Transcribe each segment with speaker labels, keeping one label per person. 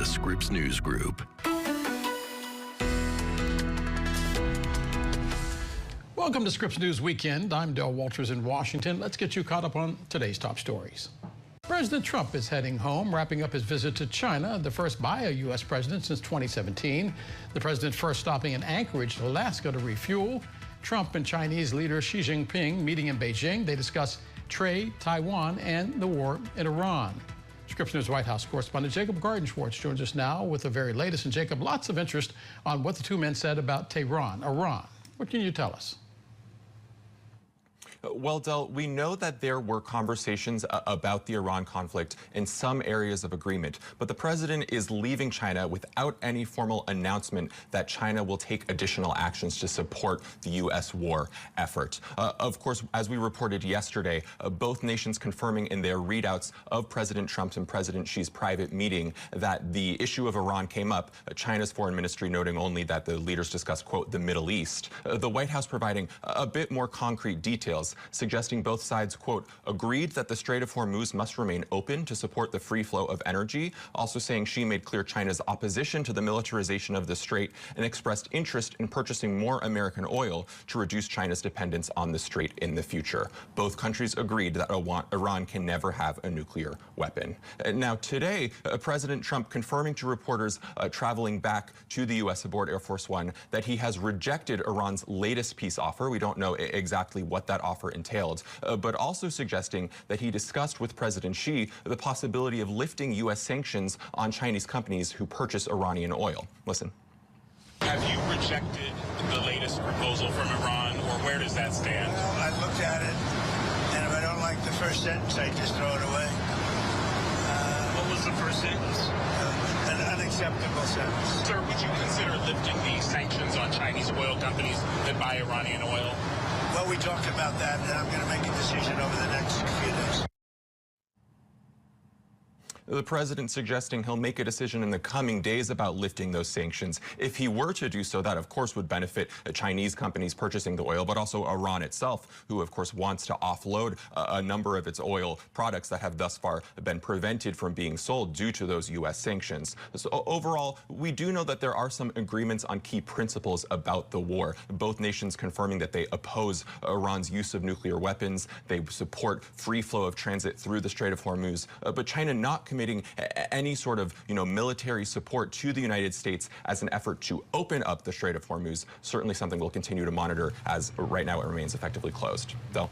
Speaker 1: Scripps News Group.
Speaker 2: Welcome to Scripps News Weekend. I'm Del Walters in Washington. Let's get you caught up on today's top stories. President Trump is heading home, wrapping up his visit to China, the first by a U.S. president since 2017. The president first stopping in Anchorage, Alaska to refuel. Trump and Chinese leader Xi Jinping meeting in Beijing. They discuss trade, Taiwan, and the war in Iran. Scripps News White House correspondent Jacob Garden-Schwartz joins us now with the very latest. And Jacob, lots of interest on what the two men said about Tehran, Iran. What can you tell us?
Speaker 3: Well, Del, we know that there were conversations about the Iran conflict in some areas of agreement, but the president is leaving China without any formal announcement that China will take additional actions to support the U.S. war effort. Of course, as we reported yesterday, both nations confirming in their readouts of President Trump's and President Xi's private meeting that the issue of Iran came up, China's foreign ministry noting only that the leaders discussed, quote, the Middle East. The White House providing a bit more concrete details, suggesting both sides, quote, agreed that the Strait of Hormuz must remain open to support the free flow of energy, also saying Xi made clear China's opposition to the militarization of the strait and expressed interest in purchasing more American oil to reduce China's dependence on the strait in the future. Both countries agreed that Iran can never have a nuclear weapon. Now, today, President Trump confirming to reporters traveling back to the U.S. aboard Air Force One that he has rejected Iran's latest peace offer. We don't know exactly what that offer entailed, but also suggesting that he discussed with President Xi the possibility of lifting U.S. sanctions on Chinese companies who purchase Iranian oil. Listen.
Speaker 4: Have you rejected the latest proposal from Iran, or where does that stand?
Speaker 5: Well, I looked at it, and if I don't like the first sentence, I just throw it away.
Speaker 4: What was the first sentence?
Speaker 5: An unacceptable sentence.
Speaker 4: Sir, would you consider lifting the sanctions on Chinese oil companies that buy Iranian oil?
Speaker 5: Well, we talked about that, and I'm going to make a decision over the next few days.
Speaker 3: The president suggesting he'll make a decision in the coming days about lifting those sanctions. If he were to do so, that of course would benefit Chinese companies purchasing the oil, but also Iran itself, who of course wants to offload a number of its oil products that have thus far been prevented from being sold due to those U.S. sanctions. So overall, we do know that there are some agreements on key principles about the war. Both nations confirming that they oppose Iran's use of nuclear weapons. They support free flow of transit through the Strait of Hormuz, but China not committing any sort of, military support to the United States as an effort to open up the Strait of Hormuz. Certainly something we'll continue to monitor, as right now it remains effectively closed. Though.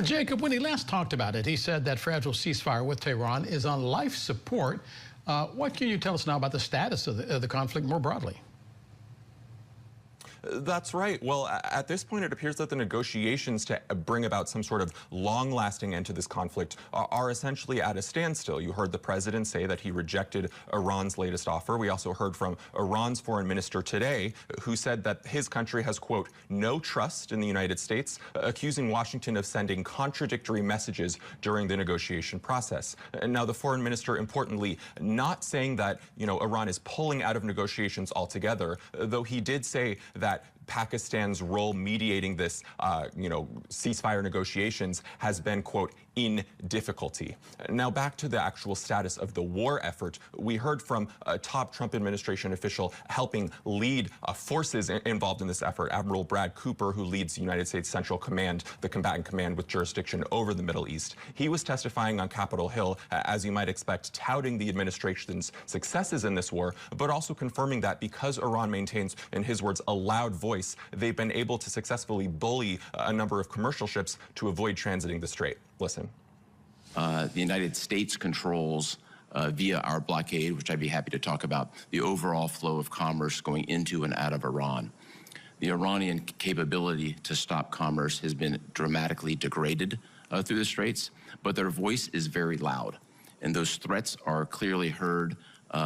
Speaker 2: Jacob, when he last talked about it, he said that fragile ceasefire with Tehran is on life support. What can you tell us now about the status of the conflict more broadly?
Speaker 3: That's right. Well, at this point, it appears that the negotiations to bring about some sort of long-lasting end to this conflict are essentially at a standstill. You heard the president say that he rejected Iran's latest offer. We also heard from Iran's foreign minister today, who said that his country has, quote, no trust in the United States, accusing Washington of sending contradictory messages during the negotiation process. And now the foreign minister, importantly, not saying that, Iran is pulling out of negotiations altogether, though he did say that Pakistan's role mediating this, ceasefire negotiations has been, quote, in difficulty. Now back to the actual status of the war effort. We heard from a top Trump administration official helping lead forces involved in this effort, Admiral Brad Cooper, who leads the United States Central Command, the combatant command with jurisdiction over the Middle East. He was testifying on Capitol Hill, as you might expect, touting the administration's successes in this war, but also confirming that because Iran maintains, in his words, a loud voice, they've been able to successfully bully a number of commercial ships to avoid transiting the strait. Listen.
Speaker 6: The United States controls, via our blockade, which I'd be happy to talk about, the overall flow of commerce going into and out of Iran. The Iranian capability to stop commerce has been dramatically degraded through the straits, but their voice is very loud. And those threats are clearly heard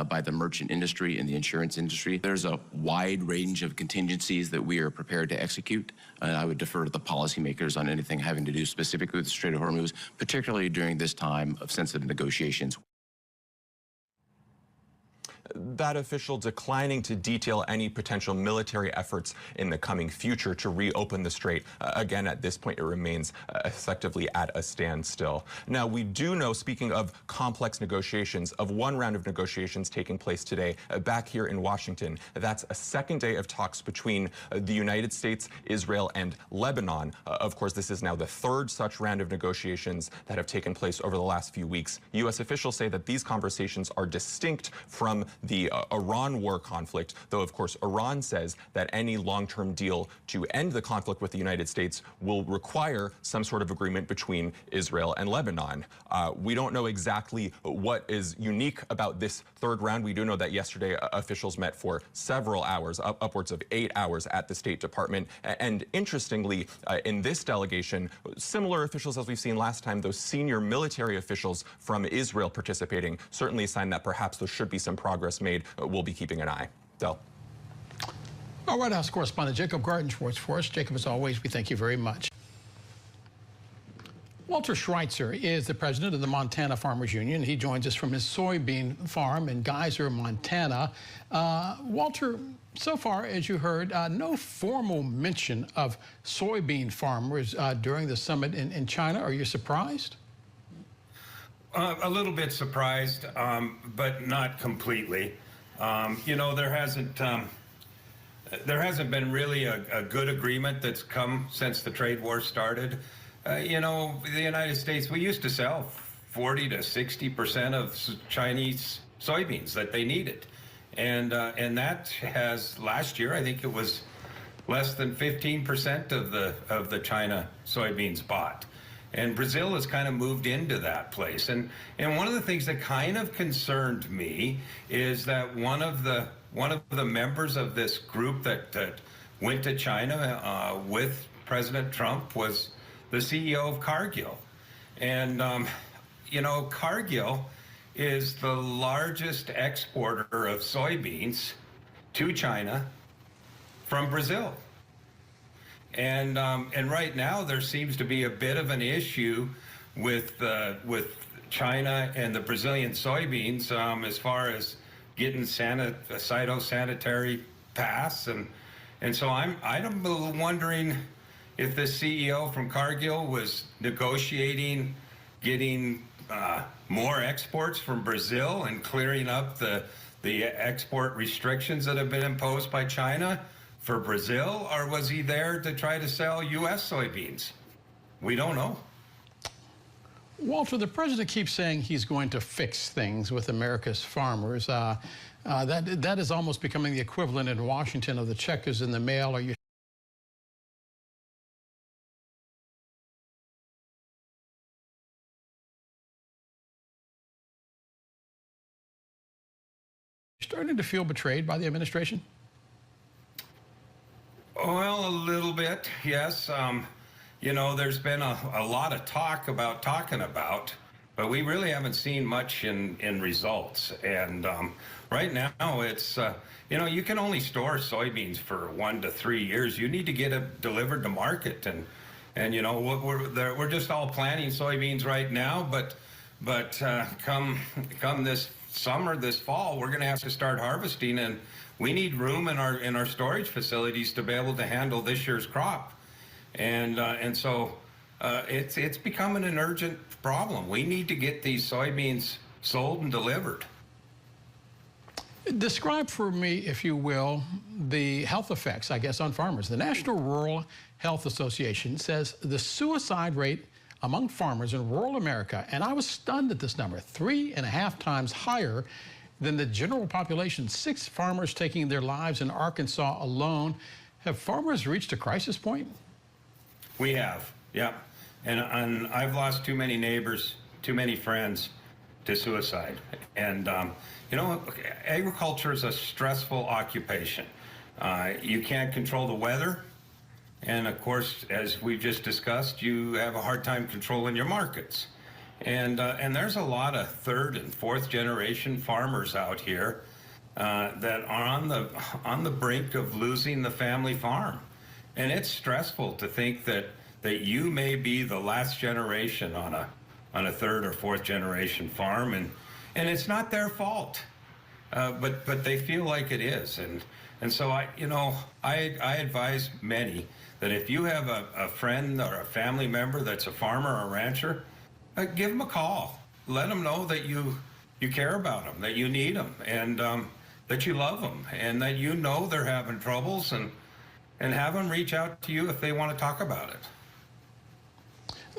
Speaker 6: by the merchant industry and the insurance industry. There's a wide range of contingencies that we are prepared to execute, and I would defer to the policymakers on anything having to do specifically with the Strait of Hormuz, particularly during this time of sensitive negotiations.
Speaker 3: that official declining to detail any potential military efforts in the coming future to reopen the strait. Again, at this point, it remains effectively at a standstill. Now, we do know, speaking of complex negotiations, of one round of negotiations taking place today back here in Washington. That's a second day of talks between the United States, Israel, and Lebanon. Of course, this is now the third such round of negotiations that have taken place over the last few weeks. U.S. officials say that these conversations are distinct from the Iran war conflict, though, of course, Iran says that any long-term deal to end the conflict with the United States will require some sort of agreement between Israel and Lebanon. We don't know exactly what is unique about this third round. We do know that yesterday officials met for several hours, upwards of 8 hours at the State Department. And interestingly, in this delegation, similar officials as we've seen last time, those senior military officials from Israel participating, certainly a sign that perhaps there should be some progress made. We'll be keeping an eye. Del.
Speaker 2: Our White House correspondent Jacob Garden-Schwartz for us. Jacob, as always, we thank you very much. Walter Schweitzer is the president of the Montana Farmers Union. He joins us from his soybean farm in Geyser, Montana. Walter, so far, as you heard, no formal mention of soybean farmers during the summit in China. Are you surprised?
Speaker 1: A little bit surprised, but not completely. You know, there hasn't been really a good agreement that's come since the trade war started. You know, the United States, we used to sell 40 to 60% of Chinese soybeans that they needed. And that has, last year, I think it was less than 15% of the China soybeans bought. And Brazil has kind of moved into that place. And one of the things that kind of concerned me is that one of the members of this group that went to China with President Trump was the CEO of Cargill. And, you know, Cargill is the largest exporter of soybeans to China from Brazil. And right now there seems to be a bit of an issue with China and the Brazilian soybeans as far as getting phytosanitary pass. And so I'm wondering if the CEO from Cargill was negotiating getting more exports from Brazil and clearing up the export restrictions that have been imposed by China for Brazil, or was he there to try to sell U.S. soybeans? We don't know.
Speaker 2: Walter, the president keeps saying he's going to fix things with America's farmers. That is almost becoming the equivalent in Washington of the check is in the mail. Are you starting to feel betrayed by the administration?
Speaker 1: Well, a little bit, yes. You know, there's been a lot of talk about talking about, but we really haven't seen much in results. And right now it's, you know, you can only store soybeans for 1 to 3 years. You need to get it delivered to market. And you know, we're just all planting soybeans right now, but come this summer, this fall, we're going to have to start harvesting, and we need room in our storage facilities to be able to handle this year's crop. And so it's becoming an urgent problem. We need to get these soybeans sold and delivered.
Speaker 2: Describe for me, if you will, the health effects, I guess, on farmers. The National Rural Health Association says the suicide rate among farmers in rural America, and I was stunned at this number, 3.5 times higher than the general population. 6 farmers taking their lives in Arkansas alone. Have farmers reached a crisis point?
Speaker 1: We have, yeah. And I've lost too many neighbors, too many friends to suicide. And, you know, agriculture is a stressful occupation. You can't control the weather. And of course, as we've just discussed, you have a hard time controlling your markets. And there's a lot of 3rd and 4th generation farmers out here that are on the brink of losing the family farm. And it's stressful to think that you may be the last generation on a 3rd or 4th generation farm, and it's not their fault. but they feel like it is, and so I advise many that if you have a friend or a family member that's a farmer or a rancher, give them a call. Let them know that you care about them, that you need them, and that you love them, and that you know they're having troubles, and have them reach out to you if they want to talk about it.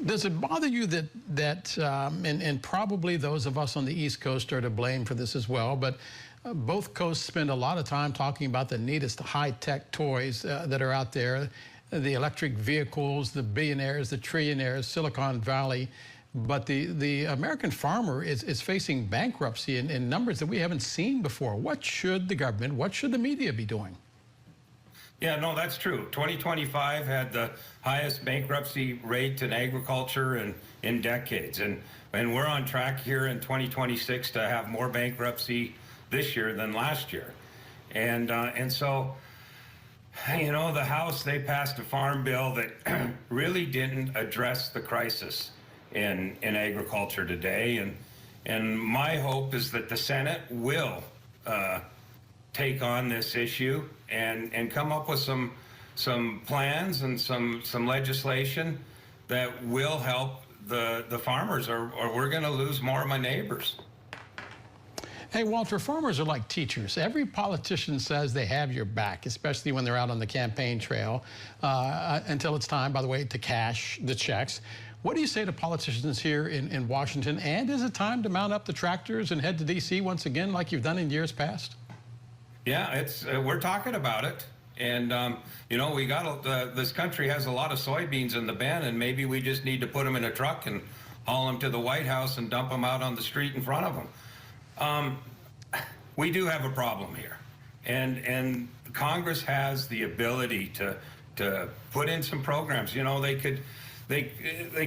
Speaker 2: Does it bother you that and probably those of us on the East Coast are to blame for this as well, but both coasts spend a lot of time talking about the neatest high-tech toys that are out there, the electric vehicles, the billionaires, the trillionaires, Silicon Valley, but the American farmer is facing bankruptcy in numbers that we haven't seen before. What should the government, what should the media be doing?
Speaker 1: Yeah, no, that's true. 2025 had the highest bankruptcy rate in agriculture in decades, and we're on track here in 2026 to have more bankruptcy this year than last year, and so, the House, they passed a farm bill that really didn't address the crisis in agriculture today, and my hope is that the Senate will take on this issue and come up with some plans and some legislation that will help the farmers, or we're going to lose more of my neighbors.
Speaker 2: Hey, Walter, farmers are like teachers. Every politician says they have your back, especially when they're out on the campaign trail, until it's time, by the way, to cash the checks. What do you say to politicians here in Washington? And is it time to mount up the tractors and head to D.C. once again like you've done in years past?
Speaker 1: Yeah, we're talking about it. And, we got this country has a lot of soybeans in the bin, and maybe we just need to put them in a truck and haul them to the White House and dump them out on the street in front of them. We do have a problem here, and Congress has the ability to put in some programs. They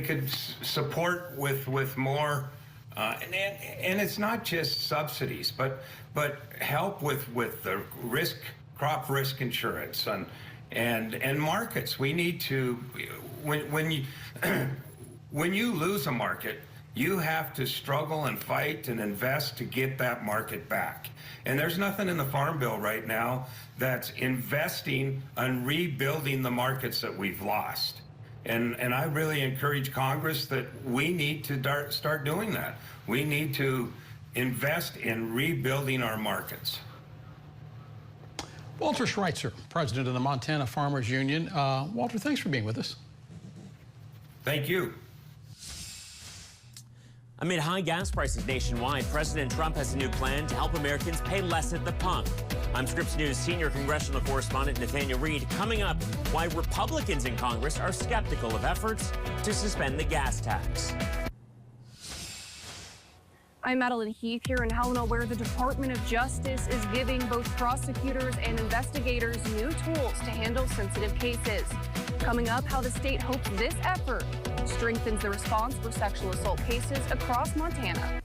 Speaker 1: could support with more, and it's not just subsidies, but help with the crop risk insurance and markets. We need to, when you lose a market, you have to struggle and fight and invest to get that market back. And there's nothing in the Farm Bill right now that's investing on rebuilding the markets that we've lost. And I really encourage Congress that we need to start doing that. We need to invest in rebuilding our markets.
Speaker 2: Walter Schweitzer, president of the Montana Farmers Union. Walter, thanks for being with us.
Speaker 1: Thank you.
Speaker 7: Amid high gas prices nationwide, President Trump has a new plan to help Americans pay less at the pump. I'm Scripps News senior congressional correspondent Nathaniel Reed. Coming up, why Republicans in Congress are skeptical of efforts to suspend the gas tax.
Speaker 8: I'm Madeline Heath here in Helena, where the Department of Justice is giving both prosecutors and investigators new tools to handle sensitive cases. Coming up, how the state hopes this effort strengthens the response for sexual assault cases across Montana.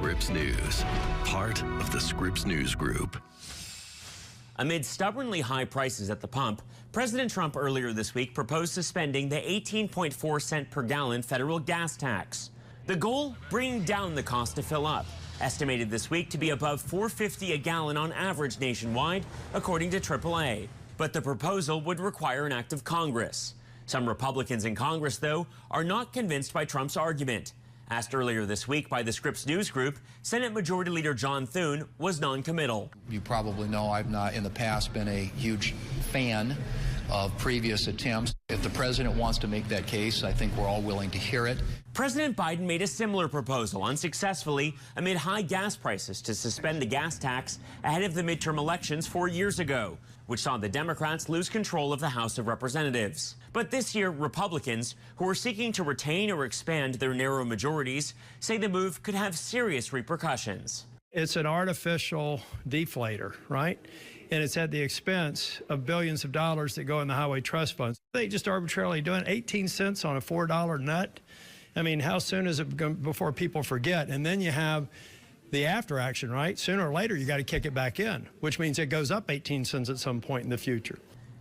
Speaker 9: Scripps News, part of the Scripps News Group.
Speaker 7: Amid stubbornly high prices at the pump, President Trump earlier this week proposed suspending the 18.4 cent per gallon federal gas tax. The goal, bringing down the cost to fill up, estimated this week to be above $4.50 a gallon on average nationwide, according to AAA. But the proposal would require an act of Congress. Some Republicans in Congress, though, are not convinced by Trump's argument. Asked earlier this week by the Scripps News Group, Senate Majority Leader John Thune was non-committal.
Speaker 10: You probably know I've not in the past been a huge fan of previous attempts. If the president wants to make that case, I think we're all willing to hear it.
Speaker 7: President Biden made a similar proposal unsuccessfully amid high gas prices to suspend the gas tax ahead of the midterm elections 4 years ago, which saw the Democrats lose control of the House of Representatives. But this year, Republicans, who are seeking to retain or expand their narrow majorities, say the move could have serious repercussions.
Speaker 11: It's an artificial deflator, right? And it's at the expense of billions of dollars that go in the highway trust funds. They just arbitrarily doing 18 cents on a $4 nut. I mean, how soon is it before people forget? And then you have the after action, right? Sooner or later, you got to kick it back in, which means it goes up 18 cents at some point in the future.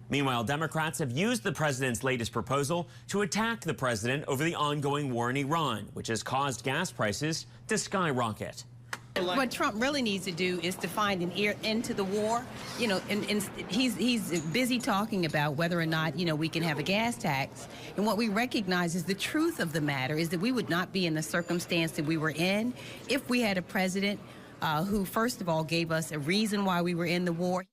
Speaker 7: Meanwhile, Democrats have used the president's latest proposal to attack the president over the ongoing war in Iran, which has caused gas prices to skyrocket.
Speaker 12: What Trump really needs to do is to find an end to the war. You know, and he's busy talking about whether or not, you know, we can have a gas tax. And what we recognize is the truth of the matter is that we would not be in the circumstance that we were in if we had a president who, first of all, gave us a reason why we were in the war.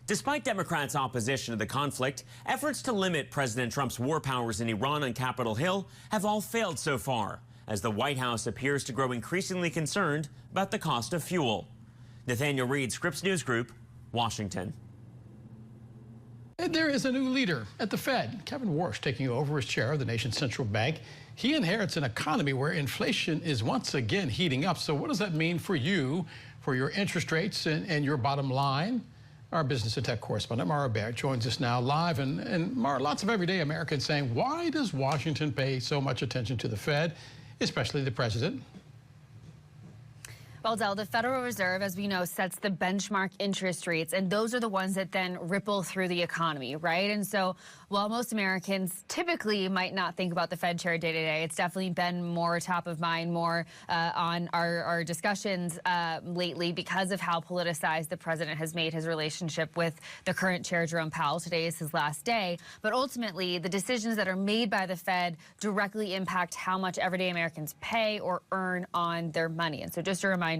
Speaker 7: Despite Democrats' opposition to the conflict, efforts to limit President Trump's war powers in Iran on Capitol Hill have all failed so far, as the White House appears to grow increasingly concerned about the cost of fuel. Nathaniel Reed, Scripps News Group, Washington.
Speaker 2: And there is a new leader at the Fed, Kevin Warsh, taking over as chair of the nation's central bank. He inherits an economy where inflation is once again heating up. So what does that mean for you, for your interest rates and your bottom line? Our business and tech correspondent, Mara Baird, joins us now live. And Mara, lots of everyday Americans saying, why does Washington pay so much attention to the Fed, especially the president?
Speaker 13: Well, Del, the Federal Reserve, as we know, sets the benchmark interest rates, and those are the ones that then ripple through the economy, right? And so while most Americans typically might not think about the Fed chair day to day, it's definitely been more top of mind, more on our discussions lately because of how politicized the president has made his relationship with the current chair, Jerome Powell. Today is his last day. But ultimately, the decisions that are made by the Fed directly impact how much everyday Americans pay or earn on their money. And so just a reminder,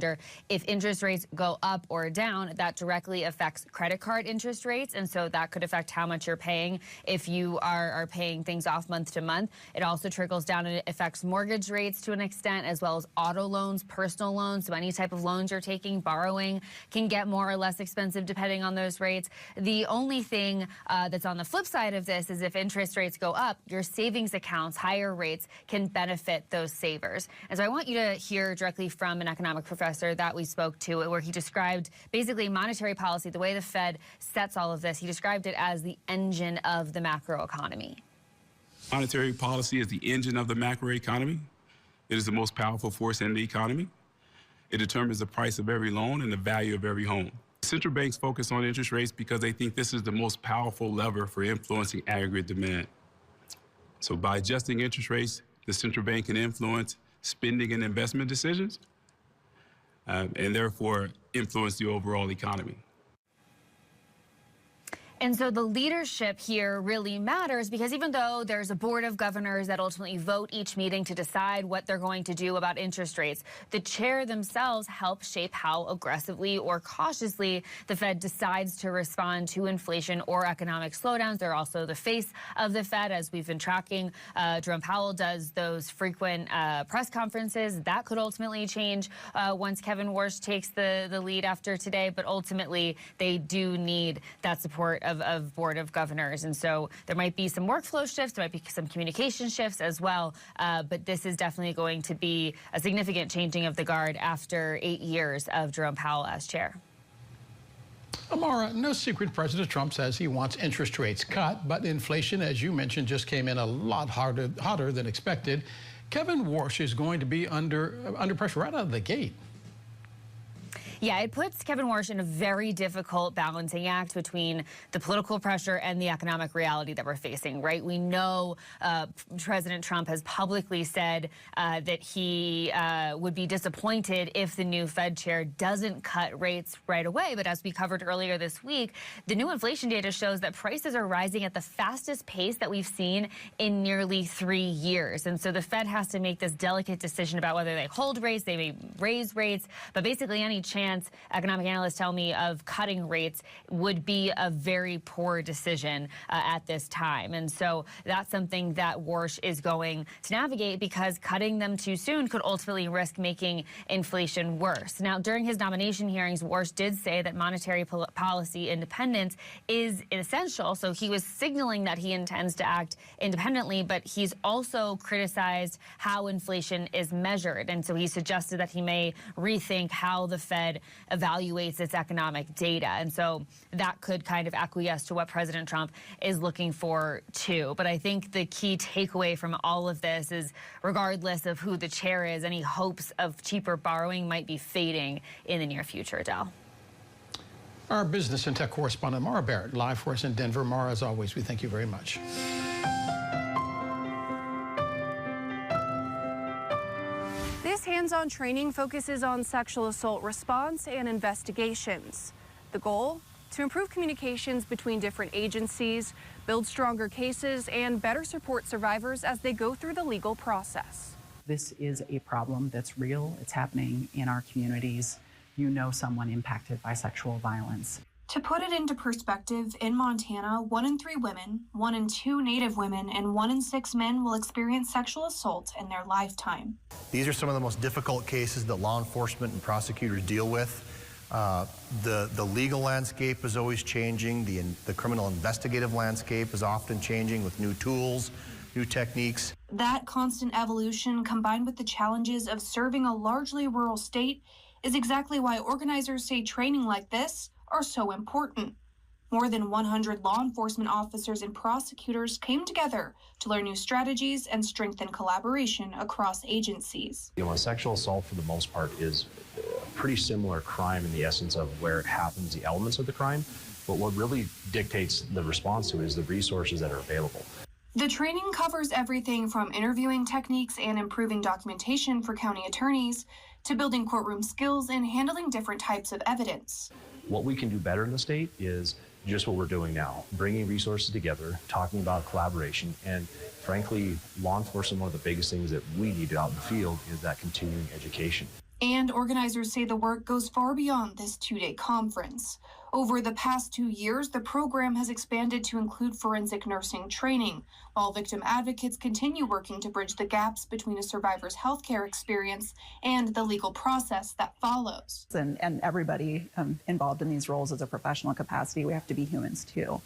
Speaker 13: if interest rates go up or down, that directly affects credit card interest rates. And so that could affect how much you're paying if you are paying things off month to month. It also trickles down and it affects mortgage rates to an extent, as well as auto loans, personal loans. So any type of loans you're taking, borrowing, can get more or less expensive depending on those rates. The only thing that's on the flip side of this is if interest rates go up, your savings accounts, higher rates, can benefit those savers. And so I want you to hear directly from an economic professor that we spoke to, where he described basically monetary policy, the way the Fed sets all of this. He described it as the engine of the macroeconomy.
Speaker 14: Monetary policy is the engine of the macroeconomy. It is the most powerful force in the economy. It determines the price of every loan and the value of every home. Central banks focus on interest rates because they think this is the most powerful lever for influencing aggregate demand. So by adjusting interest rates, the central bank can influence spending and investment decisions, and therefore influence the overall economy.
Speaker 13: And so the leadership here really matters because even though there's a board of governors that ultimately vote each meeting to decide what they're going to do about interest rates, the chair themselves help shape how aggressively or cautiously the Fed decides to respond to inflation or economic slowdowns. They're also the face of the Fed, as we've been tracking. Jerome Powell does those frequent press conferences. That could ultimately change once Kevin Warsh takes the lead after today. But ultimately, they do need that support of Board of Governors. And so there might be some workflow shifts, there might be some communication shifts as well, but this is definitely going to be a significant changing of the guard after 8 years of Jerome Powell as chair.
Speaker 2: Amara, no secret President Trump says he wants interest rates cut, but inflation, as you mentioned, just came in a lot hotter than expected. Kevin Warsh is going to be under pressure right out of the gate.
Speaker 13: Yeah, it puts Kevin Warsh in a very difficult balancing act between the political pressure and the economic reality that we're facing, right? We know President Trump has publicly said that he would be disappointed if the new Fed chair doesn't cut rates right away. But as we covered earlier this week, the new inflation data shows that prices are rising at the fastest pace that we've seen in nearly 3 years. And so the Fed has to make this delicate decision about whether they hold rates, they may raise rates, but basically any chance, economic analysts tell me, of cutting rates would be a very poor decision at this time. And so that's something that Warsh is going to navigate, because cutting them too soon could ultimately risk making inflation worse. Now, during his nomination hearings, Warsh did say that monetary policy independence is essential. So he was signaling that he intends to act independently, but he's also criticized how inflation is measured. And so he suggested that he may rethink how the Fed evaluates its economic data. And so that could kind of acquiesce to what President Trump is looking for, too. But I think the key takeaway from all of this is, regardless of who the chair is, any hopes of cheaper borrowing might be fading in the near future, Adele.
Speaker 2: Our business and tech correspondent, Mara Barrett, live for us in Denver. Mara, as always, we thank you very much.
Speaker 8: This hands-on training focuses on sexual assault response and investigations. The goal? To improve communications between different agencies, build stronger cases, and better support survivors as they go through the legal process.
Speaker 15: This is a problem that's real. It's happening in our communities. You know someone impacted by sexual violence.
Speaker 16: To put it into perspective, in Montana, 1 in 3 women, 1 in 2 Native women, and 1 in 6 men will experience sexual assault in their lifetime.
Speaker 17: These are some of the most difficult cases that law enforcement and prosecutors deal with. The legal landscape is always changing. The criminal investigative landscape is often changing with new tools, new techniques.
Speaker 16: That constant evolution, combined with the challenges of serving a largely rural state, is exactly why organizers say training like this are so important. More than 100 law enforcement officers and prosecutors came together to learn new strategies and strengthen collaboration across agencies.
Speaker 18: Sexual assault, for the most part, is a pretty similar crime in the essence of where it happens, the elements of the crime. But what really dictates the response to it is the resources that are available.
Speaker 16: The training covers everything from interviewing techniques and improving documentation for county attorneys to building courtroom skills and handling different types of evidence.
Speaker 18: What we can do better in the state is just what we're doing now, bringing resources together, talking about collaboration, and frankly, law enforcement, one of the biggest things that we need out in the field is that continuing education.
Speaker 16: And organizers say the work goes far beyond this 2-day conference. Over the past 2 years, the program has expanded to include forensic nursing training, while victim advocates continue working to bridge the gaps between a survivor's healthcare experience and the legal process that follows.
Speaker 15: And everybody involved in these roles as a professional capacity, we have to be humans too.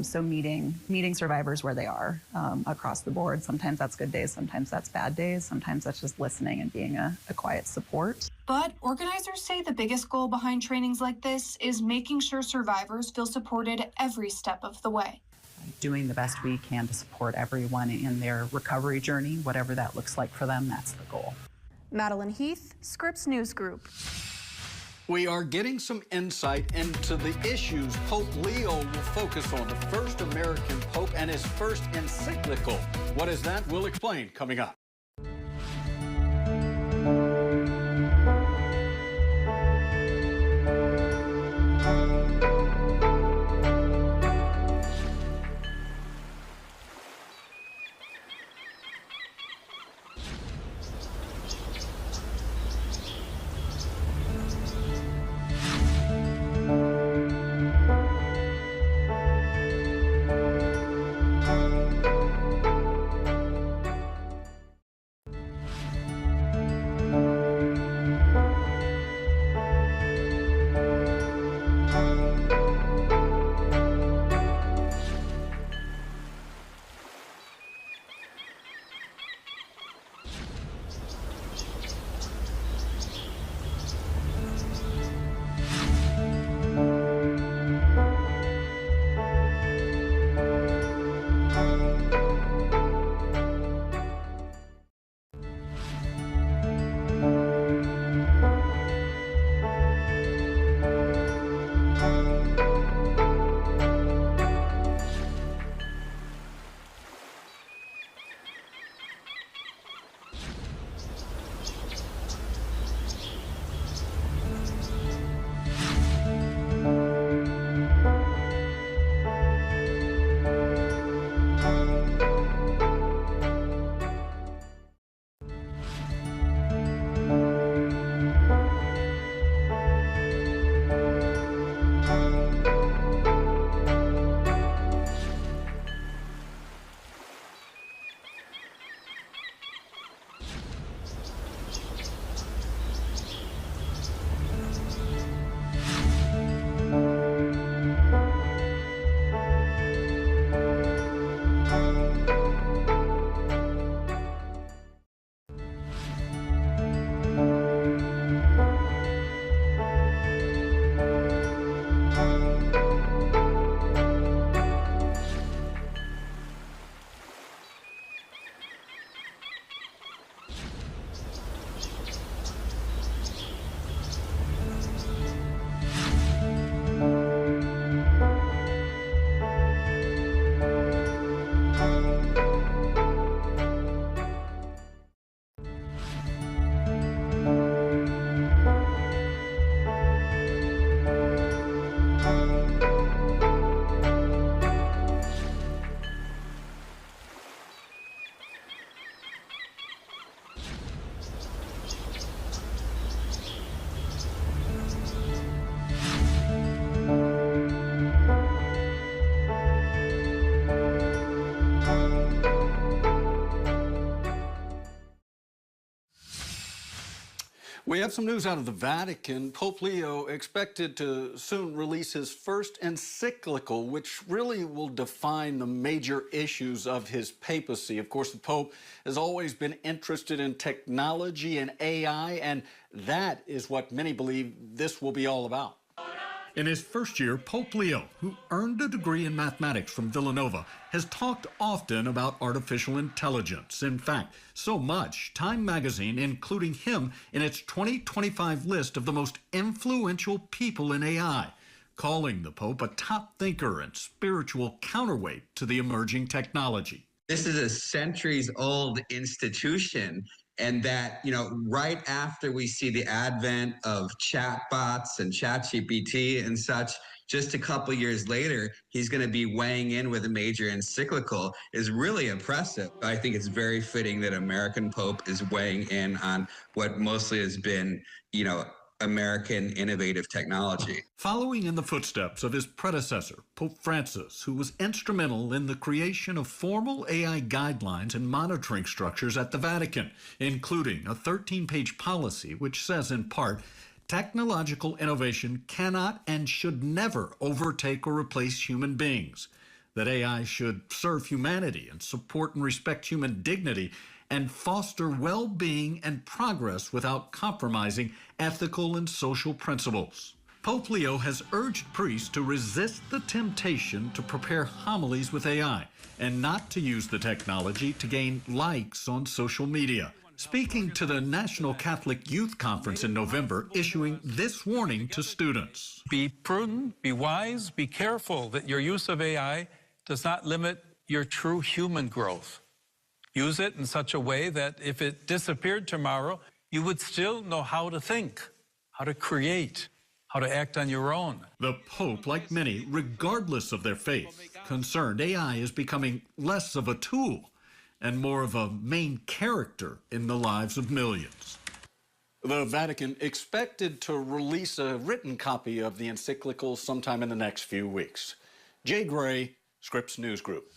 Speaker 15: So meeting survivors where they are across the board. Sometimes that's good days, sometimes that's bad days, sometimes that's just listening and being a quiet support.
Speaker 16: But organizers say the biggest goal behind trainings like this is making sure survivors feel supported every step of the way.
Speaker 15: Doing the best we can to support everyone in their recovery journey, whatever that looks like for them, that's the goal.
Speaker 8: Madeline Heath, Scripps News Group.
Speaker 19: We are getting some insight into the issues Pope Leo will focus on, the first American Pope and his first encyclical. What is that? We'll explain coming up. We have some news out of the Vatican. Pope Leo expected to soon release his first encyclical, which really will define the major issues of his papacy. Of course, the Pope has always been interested in technology and AI, and that is what many believe this will be all about.
Speaker 20: In his first year, Pope Leo, who earned a degree in mathematics from Villanova, has talked often about artificial intelligence. In fact, so much, Time magazine including him in its 2025 list of the most influential people in AI, calling the Pope a top thinker and spiritual counterweight to the emerging technology.
Speaker 21: This is a centuries-old institution, and that, right after we see the advent of chatbots and ChatGPT and such, just a couple years later, he's going to be weighing in with a major encyclical is really impressive. I think it's very fitting that American Pope is weighing in on what mostly has been, American innovative technology.
Speaker 20: Following in the footsteps of his predecessor, Pope Francis, who was instrumental in the creation of formal AI guidelines and monitoring structures at the Vatican, including a 13-page policy which says in part, technological innovation cannot and should never overtake or replace human beings, that AI should serve humanity and support and respect human dignity, and foster well-being and progress without compromising ethical and social principles. Pope Leo has urged priests to resist the temptation to prepare homilies with AI and not to use the technology to gain likes on social media. Speaking to the National Catholic Youth Conference in November, issuing this warning to students.
Speaker 22: Be prudent, be wise, be careful that your use of AI does not limit your true human growth. Use it in such a way that if it disappeared tomorrow, you would still know how to think, how to create, how to act on your own.
Speaker 20: The Pope, like many, regardless of their faith, concerned AI is becoming less of a tool and more of a main character in the lives of millions.
Speaker 19: The Vatican expected to release a written copy of the encyclical sometime in the next few weeks. Jay Gray, Scripps News Group.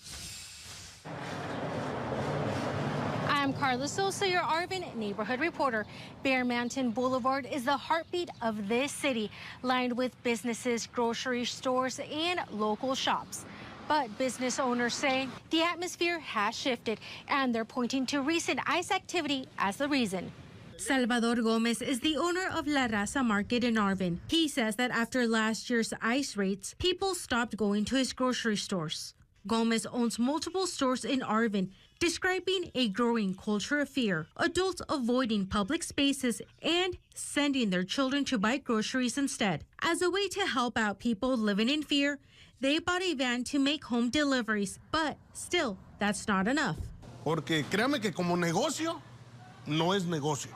Speaker 23: I'm Carla Sosa, your Arvin neighborhood reporter. Bear Mountain Boulevard is the heartbeat of this city, lined with businesses, grocery stores, and local shops. But business owners say the atmosphere has shifted, and they're pointing to recent ICE activity as the reason. Salvador Gomez is the owner of La Raza Market in Arvin. He says that after last year's ICE raids, people stopped going to his grocery stores. Gomez owns multiple stores in Arvin, describing a growing culture of fear, adults avoiding public spaces and sending their children to buy groceries instead. As a way to help out people living in fear, they bought a van to make home deliveries, but still, that's not enough.
Speaker 24: Porque créame que como negocio, no es negocio.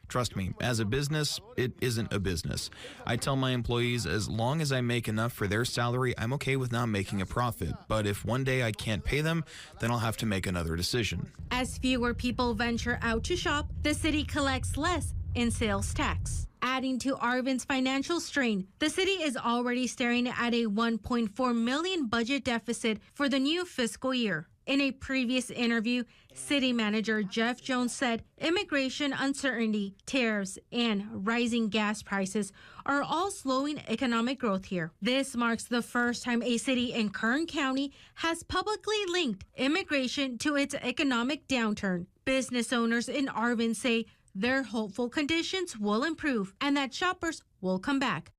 Speaker 25: Trust me, as a business, it isn't a business. I tell my employees as long as I make enough for their salary, I'm okay with not making a profit. But if one day I can't pay them, then I'll have to make another decision. As fewer people venture out to shop, the city collects less in sales tax. Adding to Arvin's financial strain, the city is already staring at a $1.4 million budget deficit for the new fiscal year. In a previous interview, City Manager Jeff Jones said immigration uncertainty, tariffs, and rising gas prices are all slowing economic growth here. This marks the first time a city in Kern County has publicly linked immigration to its economic downturn. Business owners in Arvin say they're hopeful conditions will improve and that shoppers will come back.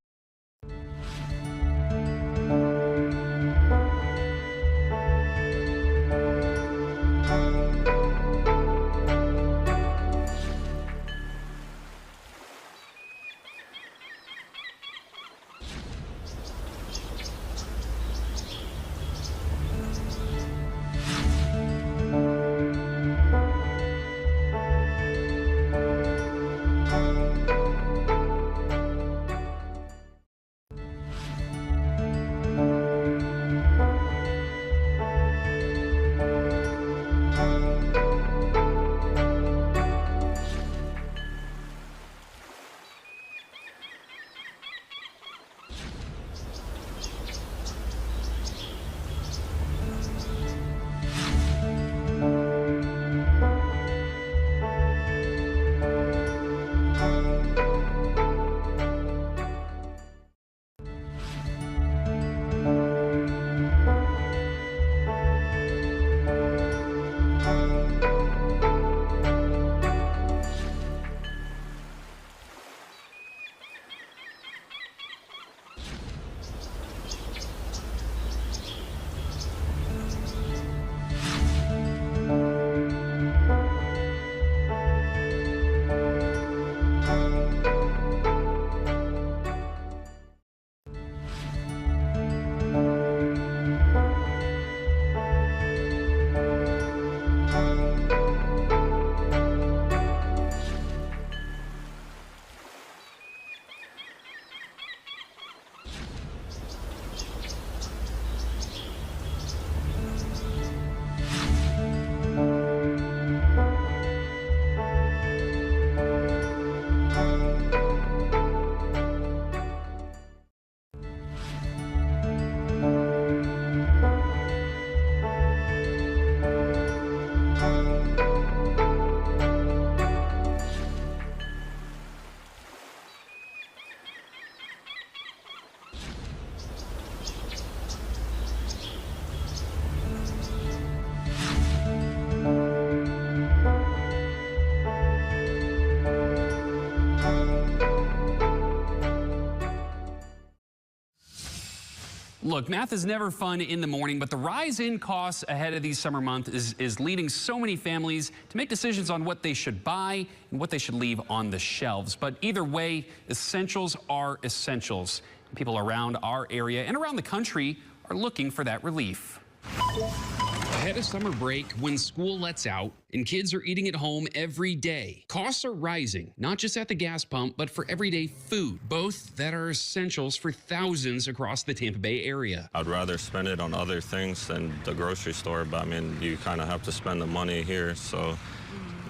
Speaker 1: Look, math is never fun in the morning, but the rise in costs ahead of these summer months is leading so many families to make decisions on what they should buy and what they should leave on the shelves. But either way, essentials are essentials. People around our area and around the country are looking for that relief. Ahead of summer break, when school lets out and kids are eating at home every day, costs are rising, not just at the gas pump, but for everyday food, both that are essentials for thousands across the Tampa Bay area.
Speaker 3: I'd rather spend it on other things than the grocery store, but I mean, you kind of have to spend the money here, so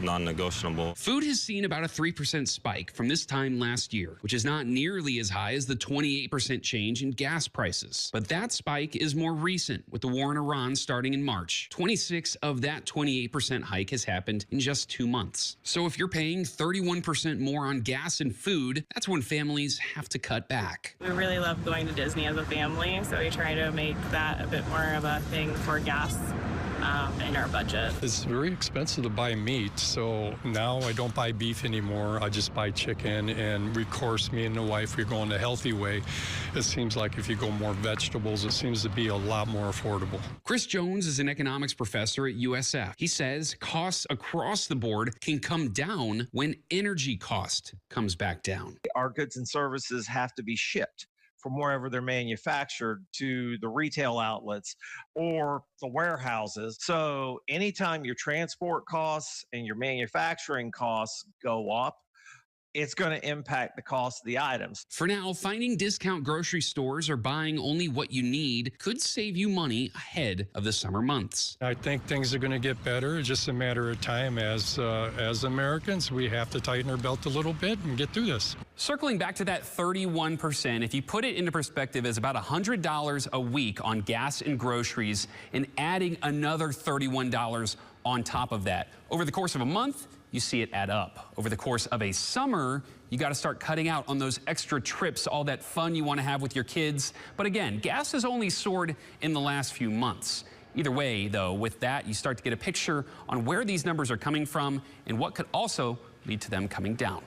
Speaker 3: non-negotiable.
Speaker 1: Food has seen about a 3% spike from this time last year, which is not nearly as high as the 28% change in gas prices. But that spike is more recent, with the war in Iran starting in March. 26 of that 28% hike has happened in just 2 months. So if you're paying 31% more on gas and food, that's when families have to cut back.
Speaker 4: We really love going to Disney as a family, so we try to make that a bit more of a thing for gas in our budget.
Speaker 5: It's very expensive to buy meat, so now I don't buy beef anymore. I just buy chicken, and of course, me and the wife, we're going the healthy way. It seems like if you go more vegetables, it seems to be a lot more affordable.
Speaker 1: Chris Jones is an economics professor at USF. He says costs across the board can come down when energy cost comes back down.
Speaker 6: Our goods and services have to be shipped from wherever they're manufactured to the retail outlets or the warehouses. So anytime your transport costs and your manufacturing costs go up, it's going to impact the cost of the items.
Speaker 1: For now, finding discount grocery stores or buying only what you need could save you money ahead of the summer months.
Speaker 5: I think things are going to get better. It's just a matter of time. As Americans, we have to tighten our belt a little bit and get through this.
Speaker 1: Circling back to that 31%, if you put it into perspective as about $100 a week on gas and groceries and adding another $31 on top of that, over the course of a month, you see it add up. Over the course of a summer, you got to start cutting out on those extra trips, all that fun you want to have with your kids. But again, gas has only soared in the last few months. Either way, though, with that, you start to get a picture on where these numbers are coming from and what could also lead to them coming down.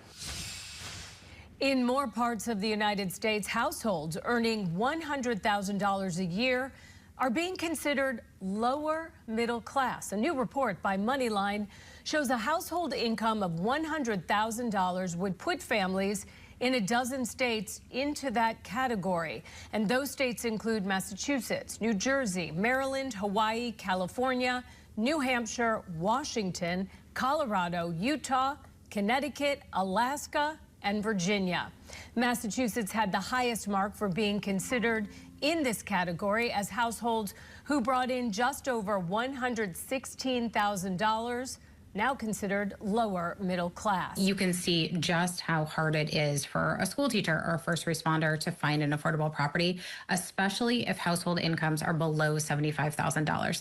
Speaker 26: In more parts of the United States, households earning $100,000 a year are being considered lower middle class. A new report by Moneyline shows a household income of $100,000 would put families in a dozen states into that category. And those states include Massachusetts, New Jersey, Maryland, Hawaii, California, New Hampshire, Washington, Colorado, Utah, Connecticut, Alaska, and Virginia. Massachusetts had the highest mark for being considered in this category as households who brought in just over $116,000, now considered lower middle class.
Speaker 27: You can see just how hard it is for a school teacher or a first responder to find an affordable property, especially if household incomes are below $75,000.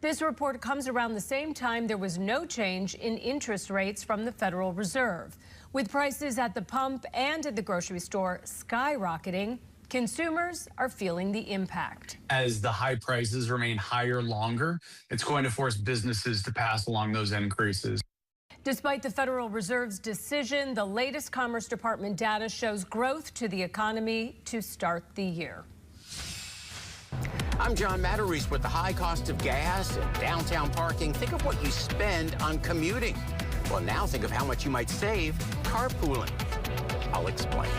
Speaker 26: This report comes around the same time there was no change in interest rates from the Federal Reserve. With prices at the pump and at the grocery store skyrocketing, consumers are feeling the impact.
Speaker 28: As the high prices remain higher longer, it's going to force businesses to pass along those increases.
Speaker 26: Despite the Federal Reserve's decision, the latest Commerce Department data shows growth to the economy to start the year.
Speaker 29: I'm John Matarese. With the high cost of gas and downtown parking, think of what you spend on commuting. Well, now think of how much you might save carpooling. I'll explain.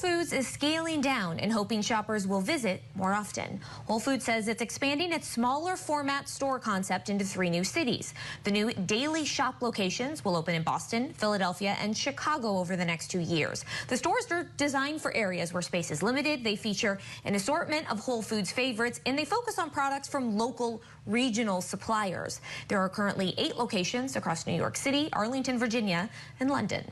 Speaker 2: Foods is scaling down and hoping shoppers will visit more often. Whole Foods says it's expanding its smaller format store concept into 3 new cities. The new Daily Shop locations will open in Boston, Philadelphia, and Chicago over the next 2 years. The stores are designed for areas where space is limited. They feature an assortment of Whole Foods favorites, and they focus on products from local regional suppliers. There are currently 8 locations across New York City, Arlington, Virginia, and London.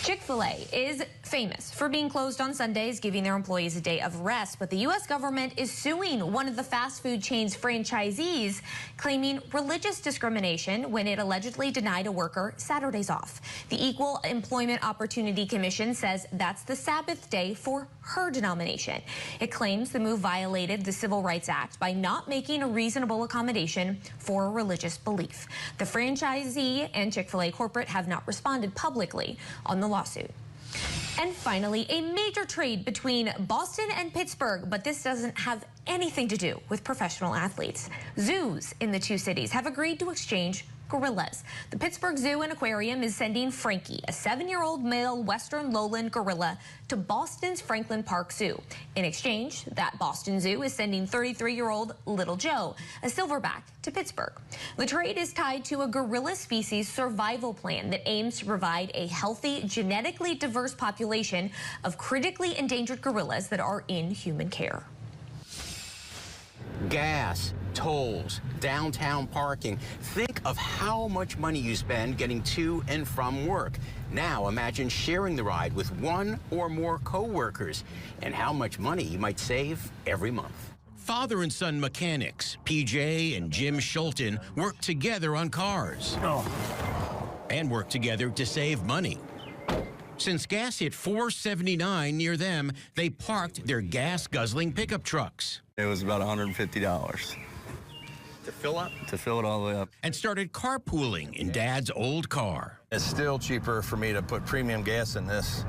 Speaker 2: Chick-fil-A is famous for being closed on Sundays, giving their employees a day of rest. But the U.S. government is suing one of the fast food chain's franchisees, claiming religious discrimination when it allegedly denied a worker Saturdays off. The Equal Employment Opportunity Commission says that's the Sabbath day for her denomination. It claims the move violated the Civil Rights Act by not making a reasonable accommodation for a religious belief. The franchisee and Chick-fil-A corporate have not responded publicly on the lawsuit. And finally, a major trade between Boston and Pittsburgh, but this doesn't have anything to do with professional athletes. Zoos in the 2 cities have agreed to exchange gorillas. The Pittsburgh Zoo and Aquarium is sending Frankie, a 7-year-old male western lowland gorilla, to Boston's Franklin Park Zoo. In exchange, that Boston Zoo is sending 33-year-old Little Joe, a silverback, to Pittsburgh. The trade is tied to a gorilla species survival plan that aims to provide a healthy, genetically diverse population of critically endangered gorillas that are in human care.
Speaker 29: Gas, tolls, downtown parking. Think of how much money you spend getting to and from work. Now imagine sharing the ride with 1 or more co-workers and how much money you might save every month.
Speaker 7: Father and son mechanics, PJ and Jim Schulten, work together on cars and work together to save money. Since gas hit $4.79 near them, they parked their gas-guzzling pickup trucks.
Speaker 9: It was about $150.
Speaker 29: To fill up?
Speaker 9: To fill it all the way up.
Speaker 7: And started carpooling in Dad's old car.
Speaker 9: It's still cheaper for me to put premium gas in this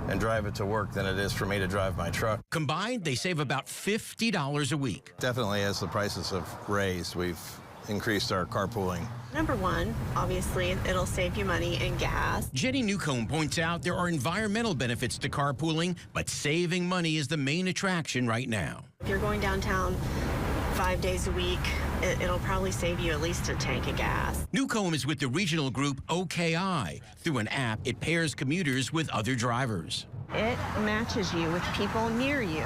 Speaker 9: and drive it to work than it is for me to drive my truck.
Speaker 7: Combined, they save about $50 a week.
Speaker 9: Definitely, as the prices have raised, we've increased our carpooling.
Speaker 10: Number one, obviously, it'll save you money in gas.
Speaker 7: Jenny Newcomb points out there are environmental benefits to carpooling, but saving money is the main attraction right now.
Speaker 10: If you're going downtown 5 days a week, it'll probably save you at least a tank of gas.
Speaker 7: Newcomb is with the regional group OKI. Through an app, it pairs commuters with other drivers.
Speaker 10: It matches you with people near you,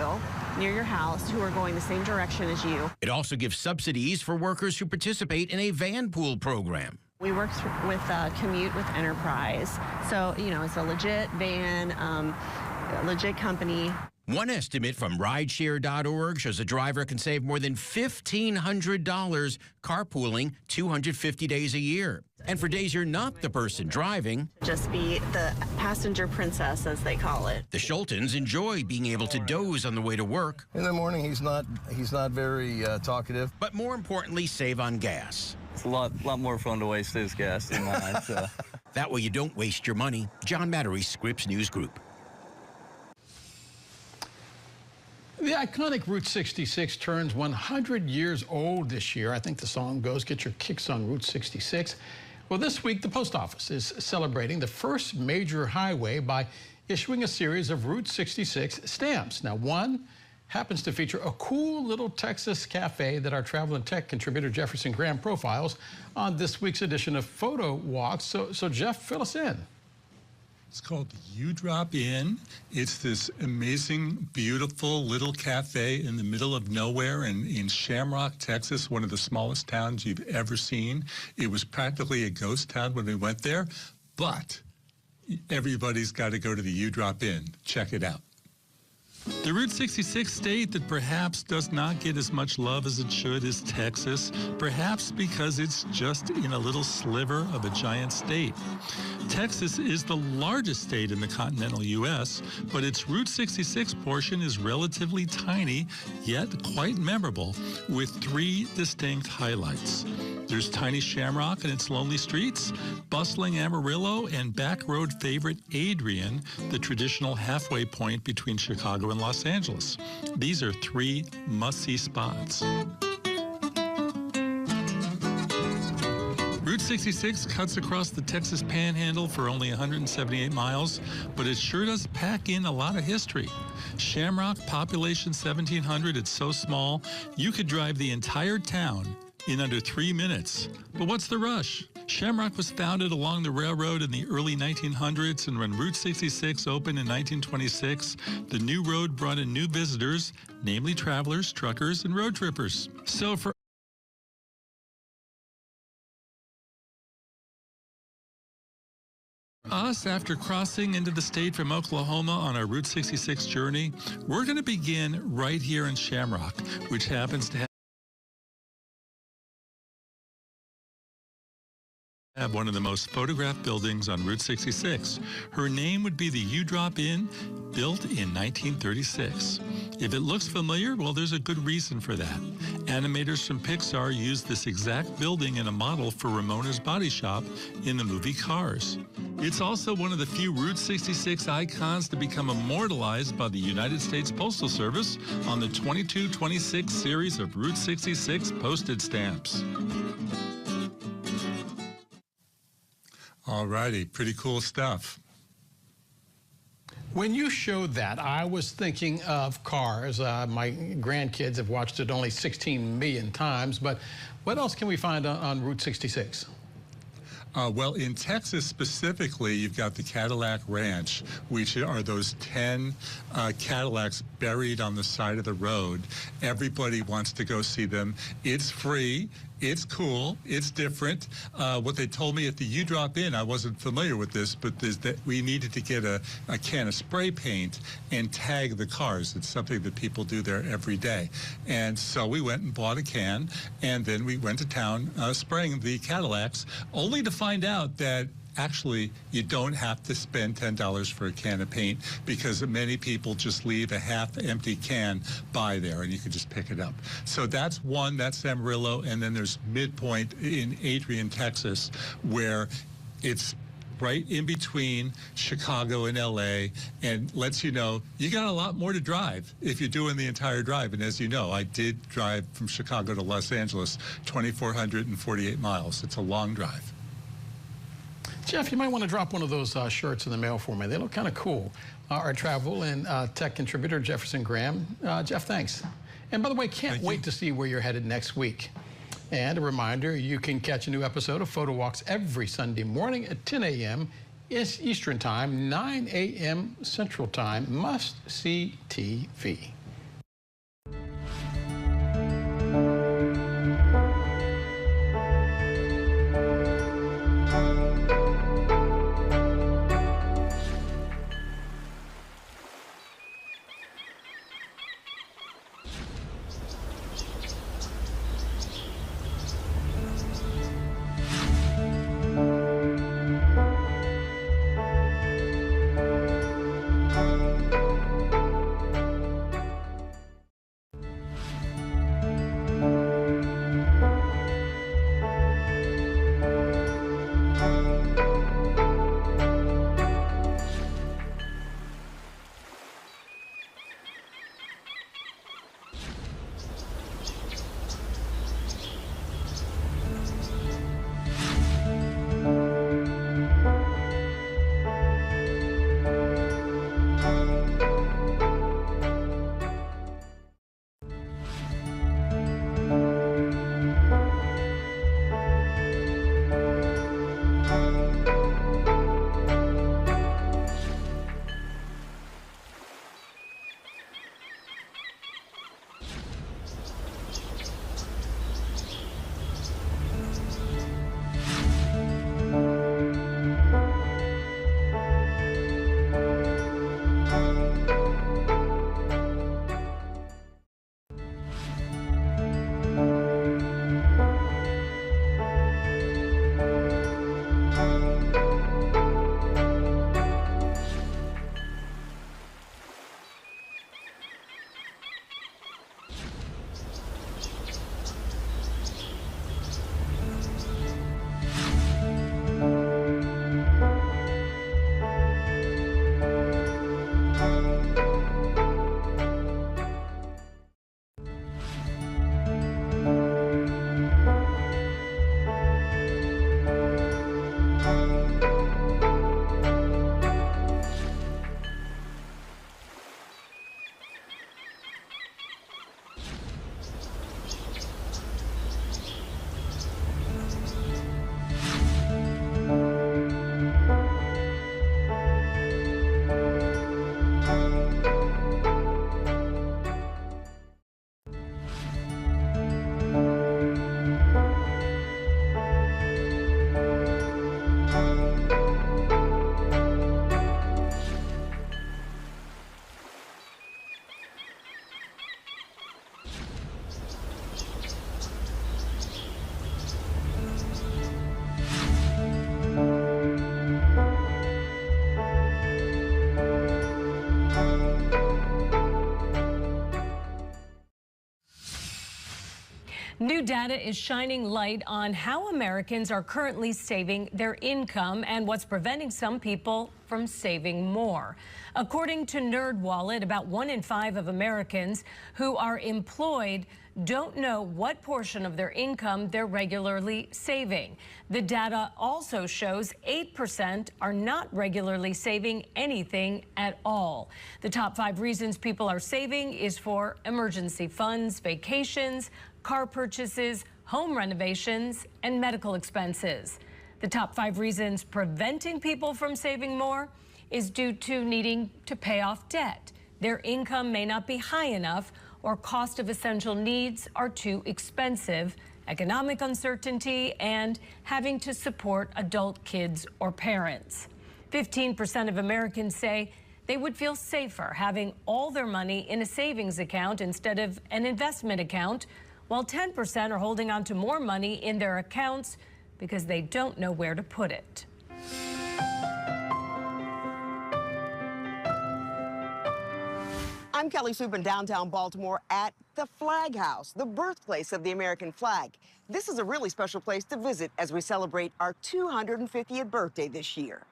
Speaker 10: near your house, who are going the same direction as you.
Speaker 7: It also gives subsidies for workers who participate in a van pool program.
Speaker 10: We work with Commute with Enterprise. So, you know, it's a legit van, a legit company.
Speaker 7: One estimate from rideshare.org shows a driver can save more than $1,500 carpooling 250 days a year. And for days you're not the person driving,
Speaker 10: just be the passenger princess, as they call it.
Speaker 7: The Schultens enjoy being able to doze on the way to work.
Speaker 9: In the morning, he's not very talkative.
Speaker 7: But more importantly, save on gas.
Speaker 9: It's a lot more fun to waste his gas than mine. So.
Speaker 7: That way you don't waste your money. John Mattery, Scripps News Group.
Speaker 11: The iconic Route 66 turns 100 years old this year. I think the song goes, "Get your kicks on Route 66." Well, this week, the post office is celebrating the first major highway by issuing a series of Route 66 stamps. Now, one happens to feature a cool little Texas cafe that our travel and tech contributor Jefferson Graham profiles on this week's edition of Photo Walks. So Jeff, fill us in.
Speaker 12: It's called You Drop In. It's this amazing, beautiful little cafe in the middle of nowhere in Shamrock, Texas, one of the smallest towns you've ever seen. It was practically a ghost town when we went there, but everybody's got to go to the You Drop In. Check it out. The Route 66 state that perhaps does not get as much love as it should is Texas, perhaps because it's just in a little sliver of a giant state. Texas is the largest state in the continental U.S., but its Route 66 portion is relatively tiny, yet quite memorable, with 3 distinct highlights. There's tiny Shamrock and its lonely streets, bustling Amarillo, and back road favorite Adrian, the traditional halfway point between Chicago and Los Angeles. These are 3 must-see spots. Route 66 cuts across the Texas Panhandle for only 178 miles, but it sure does pack in a lot of history. Shamrock, population 1,700, it's so small, you could drive the entire town in under 3 minutes. But what's the rush? Shamrock was founded along the railroad in the early 1900s, and when Route 66 opened in 1926, the new road brought in new visitors, namely travelers, truckers, and road trippers. So for us, after crossing into the state from Oklahoma on our Route 66 journey, we're going to begin right here in Shamrock, which happens to have one of the most photographed buildings on Route 66. Her name would be the U-Drop Inn, built in 1936. If it looks familiar, well, there's a good reason for that. Animators from Pixar used this exact building in a model for Ramona's Body Shop in the movie Cars. It's also one of the few Route 66 icons to become immortalized by the United States Postal Service on the 2226 series of Route 66 postage stamps. All righty, pretty cool stuff.
Speaker 11: When you showed that, I was thinking of Cars. My grandkids have watched it only 16 million times, but what else can we find on Route 66?
Speaker 12: Well, in Texas specifically, you've got the Cadillac Ranch, which are those 10 Cadillacs buried on the side of the road. Everybody wants to go see them. It's free. It's cool. It's different. What they told me at the U-Drop Inn, I wasn't familiar with this, but is that we needed to get a can of spray paint and tag the cars. It's something that people do there every day. And so we went and bought a can, and then we went to town spraying the Cadillacs, only to find out that actually, you don't have to spend $10 for a can of paint because many people just leave a half-empty can by there, and you can just pick it up. So that's one, that's Amarillo, and then there's Midpoint in Adrian, Texas, where it's right in between Chicago and LA, and lets you know you got a lot more to drive if you're doing the entire drive. And as you know, I did drive from Chicago to Los Angeles, 2,448 miles. It's a long drive.
Speaker 11: Jeff, you might want to drop one of those shirts in the mail for me. They look kind of cool. Our travel and tech contributor, Jefferson Graham. Jeff, thanks. And by the way, can't wait to see where you're headed next week. And a reminder, you can catch a new episode of Photo Walks every Sunday morning at 10 a.m. Eastern Time, 9 a.m. Central Time. Must-see TV.
Speaker 26: New data is shining light on how Americans are currently saving their income and what's preventing some people from saving more. According to NerdWallet, about 1 in 5 of Americans who are employed don't know what portion of their income they're regularly saving. The data also shows 8% are not regularly saving anything at all. The top 5 reasons people are saving is for emergency funds, vacations, car purchases, home renovations, and medical expenses. The top 5 reasons preventing people from saving more is due to needing to pay off debt. Their income may not be high enough, or cost of essential needs are too expensive, economic uncertainty, and having to support adult kids or parents. 15% of Americans say they would feel safer having all their money in a savings account instead of an investment account, while 10% are holding on to more money in their accounts because they don't know where to put it.
Speaker 8: I'm Kelly Soup in downtown Baltimore at the Flag House, the birthplace of the American flag. This is a really special place to visit as we celebrate our 250th birthday this year.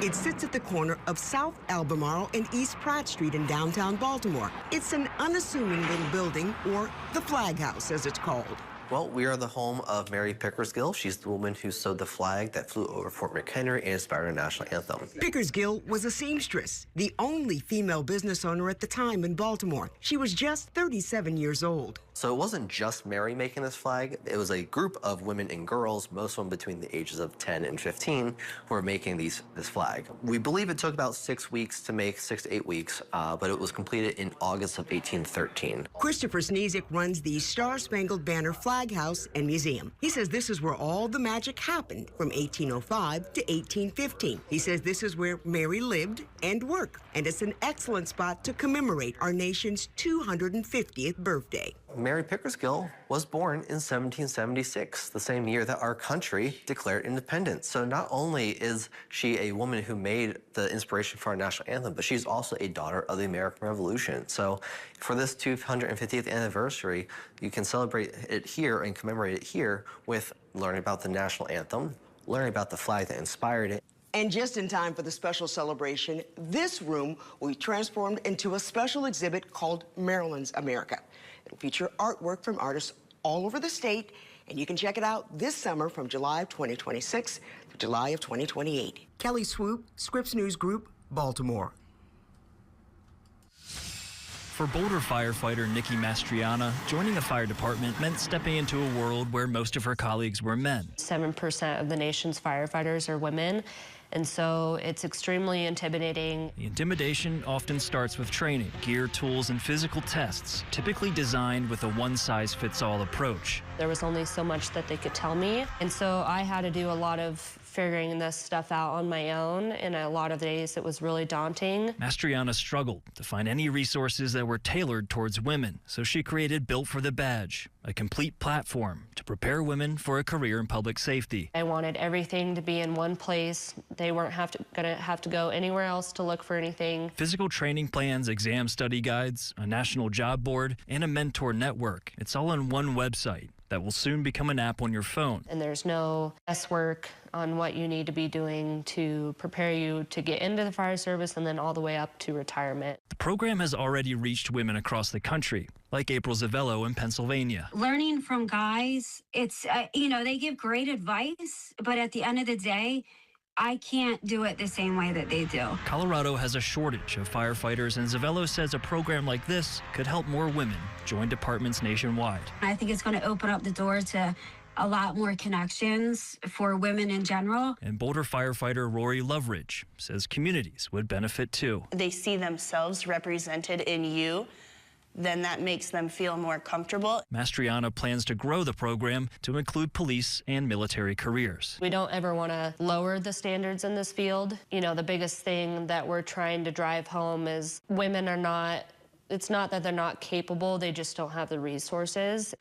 Speaker 8: It sits at the corner of South Albemarle and East Pratt Street in downtown Baltimore. It's an unassuming little building, or the Flag House, as it's called.
Speaker 13: Well, we are the home of Mary Pickersgill. She's the woman who sewed the flag that flew over Fort McHenry and inspired our national anthem.
Speaker 8: Pickersgill was a seamstress, the only female business owner at the time in Baltimore. She was just 37 years old.
Speaker 13: So it wasn't just Mary making this flag. It was a group of women and girls, most of them between the ages of 10 and 15, who were making this flag. We believe it took about 6 weeks to make, 6 to 8 weeks, but it was completed in August of 1813.
Speaker 8: Christopher Sneesick runs the Star-Spangled Banner Flag House and Museum. He says this is where all the magic happened from 1805 to 1815. He says this is where Mary lived and worked, and it's an excellent spot to commemorate our nation's 250th birthday.
Speaker 13: Mary Pickersgill was born in 1776, the same year that our country declared independence. So not only is she a woman who made the inspiration for our national anthem, but she's also a daughter of the American Revolution. So for this 250th anniversary, you can celebrate it here and commemorate it here with learning about the national anthem, learning about the flag that inspired it.
Speaker 8: And just in time for the special celebration, this room will be transformed into a special exhibit called Maryland's America. It'll feature artwork from artists all over the state, and you can check it out this summer from July of 2026 to July of 2028. Kelly Swoop, Scripps News Group, Baltimore.
Speaker 14: For Boulder firefighter Nikki Mastriana, joining the fire department meant stepping into a world where most of her colleagues were men.
Speaker 15: 7% of the nation's firefighters are women, and so it's extremely intimidating.
Speaker 14: The intimidation often starts with training, gear, tools, and physical tests, typically designed with a one-size-fits-all approach.
Speaker 15: There was only so much that they could tell me, and so I had to do a lot of figuring this stuff out on my own, and a lot of days it was really daunting.
Speaker 14: Mastriana struggled to find any resources that were tailored towards women, so she created Built for the Badge, a complete platform to prepare women for a career in public safety.
Speaker 15: I wanted everything to be in one place. They weren't gonna have to go anywhere else to look for anything.
Speaker 14: Physical training plans, exam study guides, a national job board, and a mentor network. It's all on one website that will soon become an app on your phone.
Speaker 15: And there's no guesswork on what you need to be doing to prepare you to get into the fire service and then all the way up to retirement.
Speaker 14: The program has already reached women across the country, like April Zavello in Pennsylvania.
Speaker 16: Learning from guys, it's, they give great advice, but at the end of the day, I can't do it the same way that they do.
Speaker 14: Colorado has a shortage of firefighters, and Zavello says a program like this could help more women join departments nationwide.
Speaker 16: I think it's going to open up the door to a lot more connections for women in general.
Speaker 14: And Boulder firefighter Rory Loveridge says communities would benefit too.
Speaker 17: They see themselves represented in you, then that makes them feel more comfortable.
Speaker 14: Mastriana plans to grow the program to include police and military careers.
Speaker 15: We don't ever want to lower the standards in this field. The biggest thing that we're trying to drive home is women are not, it's not that they're not capable, they just don't have the resources.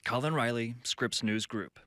Speaker 14: Colin Riley, Scripps News Group.